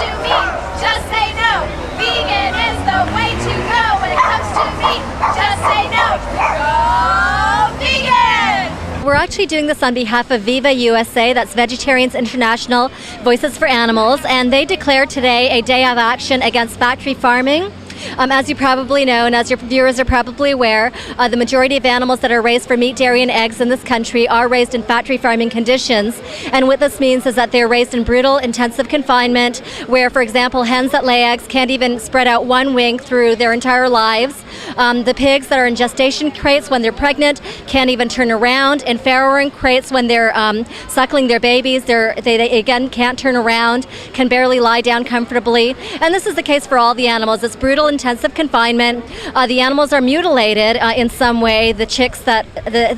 to meat, just say no. Vegan is the way to go. When it comes to meat, just say no. Go vegan! We're actually doing this on behalf of Viva USA, that's Vegetarians International Voices for Animals, and they declared today a day of action against factory farming. As you probably know, and as your viewers are probably aware, the majority of animals that are raised for meat, dairy, and eggs in this country are raised in factory farming conditions. And what this means is that they're raised in brutal, intensive confinement, where, for example, hens that lay eggs can't even spread out one wing through their entire lives. The pigs that are in gestation crates when they're pregnant can't even turn around. In farrowing crates when they're suckling their babies, they again can't turn around, can barely lie down comfortably. And this is the case for all the animals. It's brutal, intensive confinement. The animals are mutilated in some way. The chicks the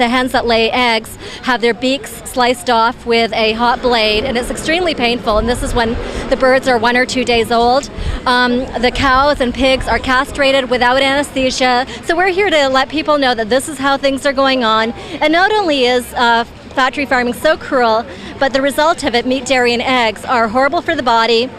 hens that lay eggs have their beaks sliced off with a hot blade, and it's extremely painful. And this is when the birds are 1 or 2 days old. The cows and pigs are castrated without anesthesia. So we're here to let people know that this is how things are going on. And not only is factory farming so cruel, but the result of it, meat, dairy, and eggs, are horrible for the body.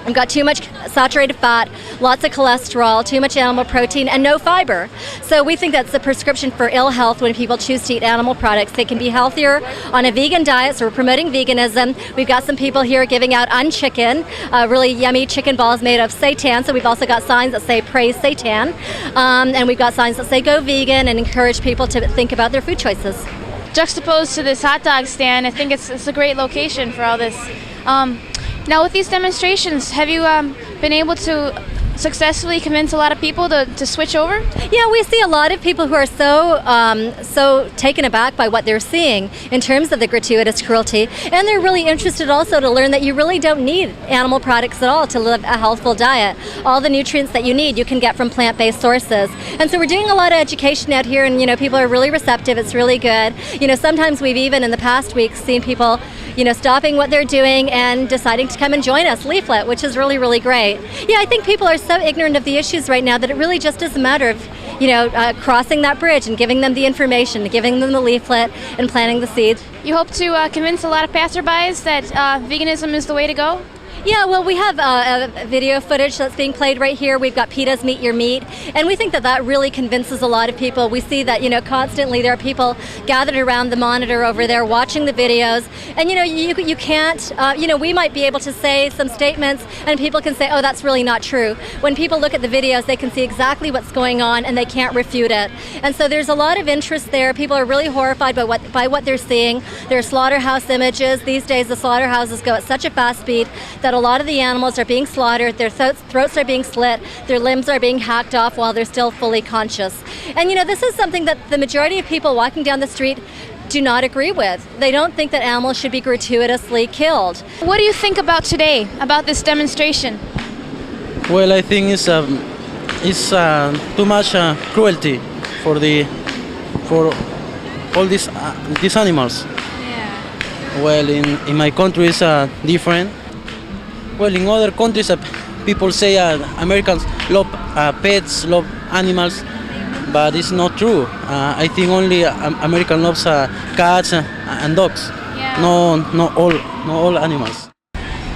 We've got too much saturated fat, lots of cholesterol, too much animal protein, and no fiber. So we think that's the prescription for ill health when people choose to eat animal products. They can be healthier on a vegan diet, so we're promoting veganism. We've got some people here giving out unchicken, really yummy chicken balls made of seitan. So we've also got signs that say praise seitan. And we've got signs that say go vegan and encourage people to think about their food choices. Juxtaposed to this hot dog stand, I think it's a great location for all this. Now with these demonstrations, have you been able to successfully convince a lot of people to switch over? Yeah, we see a lot of people who are so taken aback by what they're seeing in terms of the gratuitous cruelty, and they're really interested also to learn that you really don't need animal products at all to live a healthful diet. All the nutrients that you need you can get from plant-based sources. And so we're doing a lot of education out here, and people are really receptive. It's really good. Sometimes we've even in the past weeks seen people stopping what they're doing and deciding to come and join us, leaflet, which is really, really great. Yeah, I think people are so ignorant of the issues right now that it really just is a matter of, crossing that bridge and giving them the information, giving them the leaflet, and planting the seeds. You hope to convince a lot of passerbys that veganism is the way to go? Yeah, well, we have video footage that's being played right here. We've got PETA's Meet Your Meat, and we think that really convinces a lot of people. We see that, constantly there are people gathered around the monitor over there watching the videos, and, you can't, we might be able to say some statements, and people can say, oh, that's really not true. When people look at the videos, they can see exactly what's going on, and they can't refute it. And so there's a lot of interest there. People are really horrified by what they're seeing. There are slaughterhouse images. These days, the slaughterhouses go at such a fast speed that a lot of the animals are being slaughtered, their throats are being slit, their limbs are being hacked off while they're still fully conscious. And this is something that the majority of people walking down the street do not agree with. They don't think that animals should be gratuitously killed. What do you think about today, about this demonstration? Well, I think it's too much cruelty for all these animals. Yeah. Well, in my country it's different. Well, in other countries, people say Americans love pets, love animals, but it's not true. I think only American loves cats and dogs. Yeah. No all animals.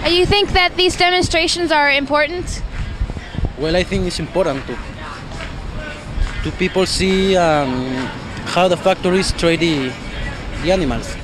You think that these demonstrations are important? Well, I think it's important to people see how the factories treat the animals.